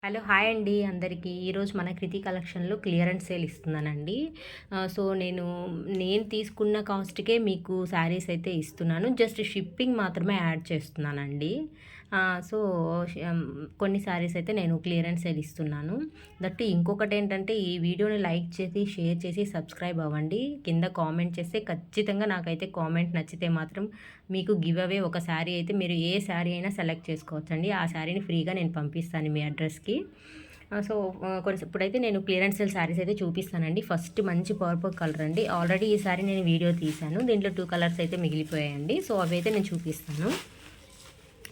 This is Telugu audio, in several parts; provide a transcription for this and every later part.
హలో! హాయ్ అండి అందరికీ. ఈరోజు మన కృతి కలెక్షన్‌లో క్లియరెన్స్ సేల్ ఇస్తున్నానండి. సో, నేను తీసుకున్న కాస్ట్‌కే మీకు శారీస్ అయితే ఇస్తున్నాను. జస్ట్ షిప్పింగ్ మాత్రమే యాడ్ చేస్తున్నానండి. సో, షం కొన్ని శారీస్ అయితే నేను క్లియరెన్స్ సేల్ ఇస్తున్నాను. దట్టు ఇంకొకటేంటంటే ఈ వీడియోని లైక్ చేసి, షేర్ చేసి, సబ్స్క్రైబ్ అవ్వండి. కింద కామెంట్ చేస్తే ఖచ్చితంగా నాకైతే కామెంట్ నచ్చితే మాత్రం మీకు గివ్ అవే ఒక శారీ అయితే మీరు ఏ శారీ అయినా సెలెక్ట్ చేసుకోవచ్చండి. ఆ శారీని ఫ్రీగా నేను పంపిస్తాను మీ అడ్రస్‌కి. సో, ఇప్పుడైతే నేను క్లియరెన్స్ సేల్ శారీస్ అయితే చూపిస్తానండి. ఫస్ట్ మంచి పర్పుల్ కలర్ అండి. ఆల్రెడీ ఈ శారీ నేను వీడియో తీశాను. దీంట్లో 2 కలర్స్ అయితే మిగిలిపోయాయండి. సో, అవైతే నేను చూపిస్తాను.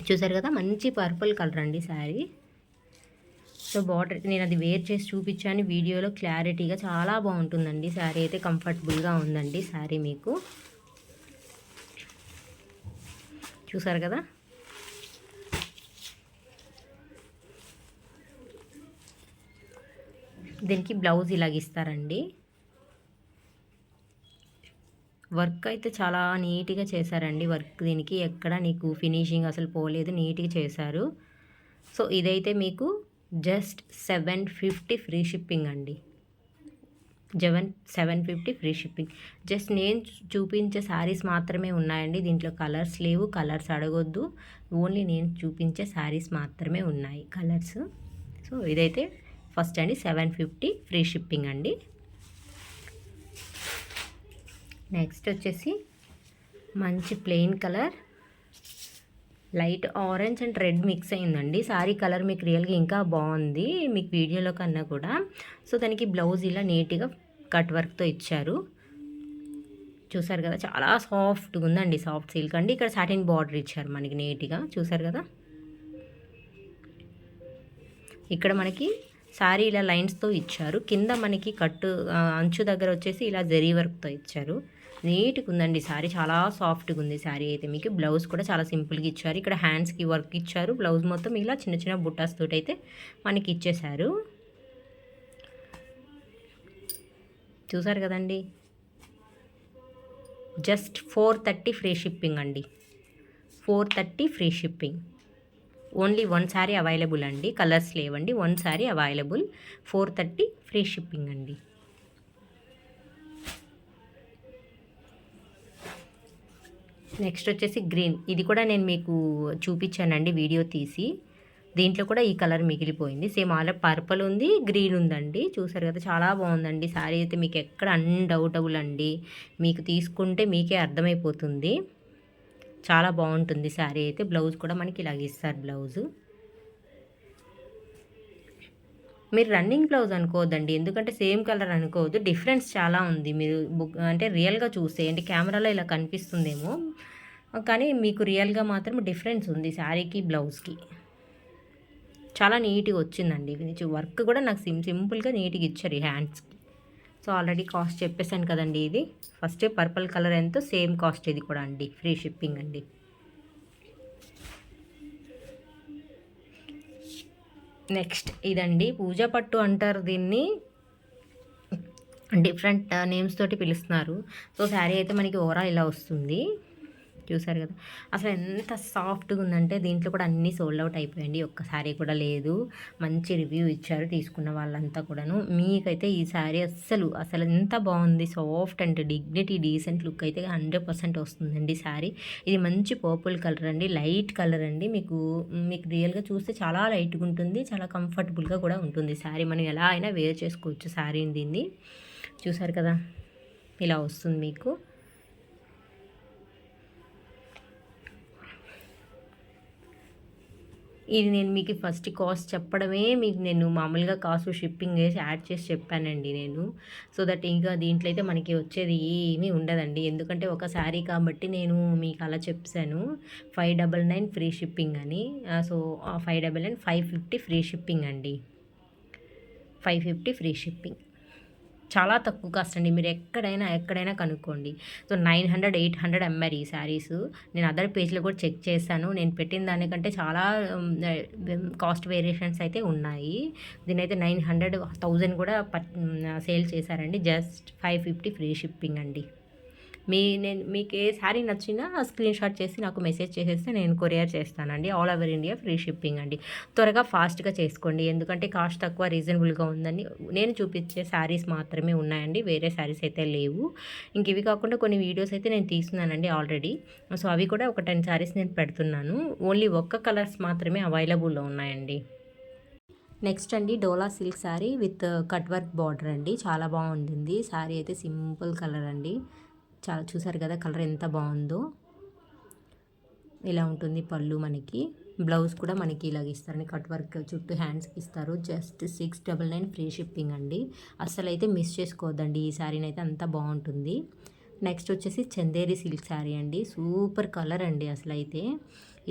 చూసారు కదా! మంచి పర్పుల్ కలర్ అండి శారీ. సో, బార్డర్ నేను అది వేర్ చేసి చూపించాను వీడియోలో క్లారిటీగా. చాలా బాగుంటుందండి శారీ అయితే. కంఫర్టబుల్గా ఉందండి శారీ మీకు. చూసారు కదా! దీనికి బ్లౌజ్ ఇలాగ ఇస్తారండి. వర్క్ అయితే చాలా నీట్‌గా చేశారండి. వర్క్ దీనికి ఎక్కడ నీకు ఫినిషింగ్ అసలు పోలేదు. నీట్‌గా చేశారు. సో, ఇదైతే మీకు జస్ట్ 750 ఫ్రీ షిప్పింగ్ అండి. 750 ఫ్రీ షిప్పింగ్. జస్ట్ నేను చూపించే శారీస్ మాత్రమే ఉన్నాయండి. దీంట్లో కలర్స్ లేవు. కలర్స్ అడగొద్దు. ఓన్లీ నేను చూపించే శారీస్ మాత్రమే ఉన్నాయి కలర్స్. సో, ఇదైతే ఫస్ట్ అండి 750 ఫ్రీ షిప్పింగ్ అండి. నెక్స్ట్ వచ్చేసి మంచి plain colour, light orange and red mix అయిందండి. శారీ కలర్ మీకు రియల్గా ఇంకా బాగుంది మీకు వీడియోలో కన్నా కూడా. సో, దానికి బ్లౌజ్ ఇలా నీట్గా కట్ వర్క్తో ఇచ్చారు. చూసారు కదా! చాలా సాఫ్ట్గా ఉందండి. సాఫ్ట్ సిల్క్ అండి. ఇక్కడ సాటిన్ బార్డర్ ఇచ్చారు మనకి నీట్గా. చూసారు కదా! ఇక్కడ మనకి శారీ ఇలా లైన్స్తో ఇచ్చారు. కింద మనకి అంచు దగ్గర వచ్చేసి ఇలా జరీ వర్క్తో ఇచ్చారు. నీట్గా ఉందండి శారీ. చాలా సాఫ్ట్గా ఉంది శారీ అయితే మీకు. బ్లౌజ్ కూడా చాలా సింపుల్గా ఇచ్చారు. ఇక్కడ హ్యాండ్స్కి వర్క్ ఇచ్చారు. బ్లౌజ్ మొత్తం ఇలా చిన్న చిన్న బుట్టాస్ తోటి అయితే మనకి ఇచ్చేశారు. చూసారు కదండి! జస్ట్ 430 ఫ్రీ షిప్పింగ్ అండి. 430 free shipping. Only 1 sari available అండి. కలర్స్ లేవండి. 1 శారీ అవైలబుల్. 430 ఫ్రీ షిప్పింగ్ అండి. నెక్స్ట్ వచ్చేసి గ్రీన్. ఇది కూడా నేను మీకు చూపించానండి వీడియో తీసి. దీంట్లో కూడా ఈ కలర్ మిగిలిపోయింది. సేమ్ ఆల్రెడీ పర్పుల్ ఉంది, గ్రీన్ ఉందండి. చూసారు కదా! చాలా బాగుందండి శారీ అయితే. మీకు ఎక్కడ అన్డౌటబుల్ అండి. మీకు తీసుకుంటే మీకే అర్థమైపోతుంది. చాలా బాగుంటుంది శారీ అయితే. బ్లౌజ్ కూడా మనకి ఇలాగ ఇస్తారు బ్లౌజు. మీరు రన్నింగ్ బ్లౌజ్ అనుకోవద్దండి. ఎందుకంటే సేమ్ కలర్ అనుకోవద్దు. డిఫరెన్స్ చాలా ఉంది. మీరు అంటే రియల్గా చూస్తే అంటే కెమెరాలో ఇలా కనిపిస్తుందేమో కానీ మీకు రియల్గా మాత్రం డిఫరెన్స్ ఉంది శారీకి బ్లౌజ్కి. చాలా నీట్గా వచ్చిందండి. వర్క్ కూడా నాకు సింపుల్గా నీట్గా ఇచ్చారు ఈ హ్యాండ్స్కి. సో, ఆల్రెడీ కాస్ట్ చెప్పేశాను కదండి. ఇది ఫస్ట్ పర్పుల్ కలర్ ఎంతో సేమ్ కాస్ట్ ఇది కూడా అండి. ఫ్రీ షిప్పింగ్ అండి. నెక్స్ట్ ఇదండి పూజా పట్టు అంటారు దీన్ని. డిఫరెంట్ నేమ్స్ తోటి పిలుస్తున్నారు. సో, శారీ అయితే మనకి ఓవరాల్ ఇలా వస్తుంది. చూసారు కదా! అసలు ఎంత సాఫ్ట్గా ఉందంటే దీంట్లో కూడా అన్నీ సోల్డ్ అవుట్ అయిపోయాయండి. ఒక్క శారీ కూడా లేదు. మంచి రివ్యూ ఇచ్చారు తీసుకున్న వాళ్ళంతా కూడాను. మీకైతే ఈ శారీ అసలు ఎంత బాగుంది. Soft and dignity decent look అయితే 100% వస్తుందండి శారీ. ఇది మంచి పర్పుల్ కలర్ అండి. లైట్ కలర్ అండి. మీకు రియల్గా చూస్తే చాలా లైట్గా ఉంటుంది. చాలా కంఫర్టబుల్గా కూడా ఉంటుంది శారీ. మనం ఎలా అయినా వేర్ చేసుకోవచ్చు శారీని దీన్ని. చూసారు కదా! ఇలా వస్తుంది మీకు. ఇది నేను మీకు ఫస్ట్ కాస్ట్ చెప్పడమే మీకు నేను మామూలుగా కాస్ట్ షిప్పింగ్ వేసి యాడ్ చేసి చెప్పానండి నేను. సో దట్ ఇంకా దీంట్లో అయితే మనకి వచ్చేది ఏమీ ఉండదండి. ఎందుకంటే ఒక శారీ కాబట్టి నేను మీకు అలా చెప్పాను. 599 ఫ్రీ షిప్పింగ్ అని. సో, 599 550 ఫ్రీ షిప్పింగ్ అండి. 550 ఫ్రీ షిప్పింగ్. చాలా తక్కువ కాస్ట్ అండి. మీరు ఎక్కడైనా కనుక్కోండి. సో, 900, 800 అమ్మారు ఈ శారీస్. నేను అదర్ పేజ్లో కూడా చెక్ చేశాను. నేను పెట్టిన దానికంటే చాలా కాస్ట్ వేరియేషన్స్ అయితే ఉన్నాయి. దీనైతే 900, 1000 కూడా సేల్ చేశారండి. జస్ట్ 550 ఫ్రీ షిప్పింగ్ అండి. నేను మీకు ఏ శారీ నచ్చినా స్క్రీన్ షాట్ చేసి నాకు మెసేజ్ చేసేస్తే నేను కొరియర్ చేస్తానండి. All over India free shipping అండి. త్వరగా ఫాస్ట్గా చేసుకోండి, ఎందుకంటే కాస్ట్ తక్కువ రీజనబుల్గా ఉందని నేను చూపించే శారీస్ మాత్రమే ఉన్నాయండి, వేరే శారీస్ అయితే లేవు. ఇంక ఇవి కాకుండా కొన్ని వీడియోస్ అయితే నేను తీసుకున్నానండి ఆల్రెడీ. సో అవి కూడా ఒక 10 శారీస్ నేను పెడుతున్నాను. ఓన్లీ ఒక్క కలర్స్ మాత్రమే అవైలబుల్లో ఉన్నాయండి. నెక్స్ట్ అండి Dola silk sari with cut work border అండి. చాలా బాగుంటుంది శారీ అయితే, సింపుల్ కలర్ అండి. చాలా చూసారు కదా కలర్ ఎంత బాగుందో. ఇలా ఉంటుంది పళ్ళు. మనకి బ్లౌజ్ కూడా మనకి ఇలాగ ఇస్తారని, కట్ వర్క్ చుట్టూ హ్యాండ్స్కి ఇస్తారు. జస్ట్ 699 ఫ్రీ షిప్పింగ్ అండి. అస్సలు అయితే మిస్ చేసుకోవద్దండి ఈ శారీని అయితే, అంత బాగుంటుంది. నెక్స్ట్ వచ్చేసి చందేరి సిల్క్ శారీ అండి. సూపర్ కలర్ అండి అసలు అయితే.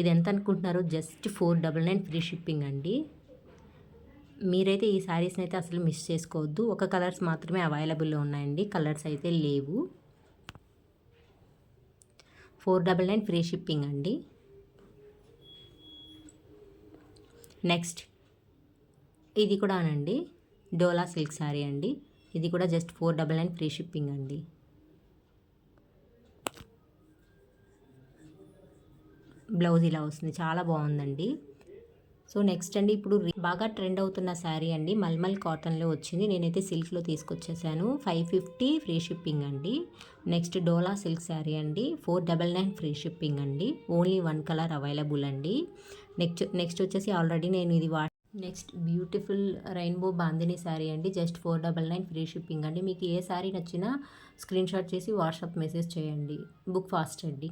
ఇది ఎంత అనుకుంటున్నారు? జస్ట్ 499 ఫ్రీ షిప్పింగ్ అండి. మీరైతే ఈ శారీస్ని అయితే అసలు మిస్ చేసుకోవద్దు. ఒక కలర్స్ మాత్రమే అవైలబుల్లో ఉన్నాయండి, కలర్స్ అయితే లేవు. 499 ఫ్రీ షిప్పింగ్ అండి. నెక్స్ట్ ఇది కూడా అనండి, డోలా సిల్క్ శారీ అండి. ఇది కూడా జస్ట్ 499 ఫ్రీ షిప్పింగ్ అండి. బ్లౌజ్ ఇలా వస్తుంది, చాలా బాగుందండి. సో నెక్స్ట్ అండి, ఇప్పుడు బాగా ట్రెండ్ అవుతున్న శారీ అండి, మల్మల్ కాటన్లో వచ్చింది. నేనైతే సిల్క్లో తీసుకొచ్చేసాను. 550 ఫ్రీ షిప్పింగ్ అండి. నెక్స్ట్ డోలా సిల్క్ శారీ అండి, 499 ఫ్రీ షిప్పింగ్ అండి. ఓన్లీ 1 కలర్ అవైలబుల్ అండి. నెక్స్ట్ వచ్చేసి ఆల్రెడీ నేను ఇది next beautiful rainbow bandhani sari అండి, జస్ట్ 499 ఫ్రీ షిప్పింగ్ అండి. మీకు ఏ శారీ నచ్చినా స్క్రీన్ షాట్ చేసి వాట్సాప్ మెసేజ్ చేయండి. బుక్ ఫాస్ట్ అండి.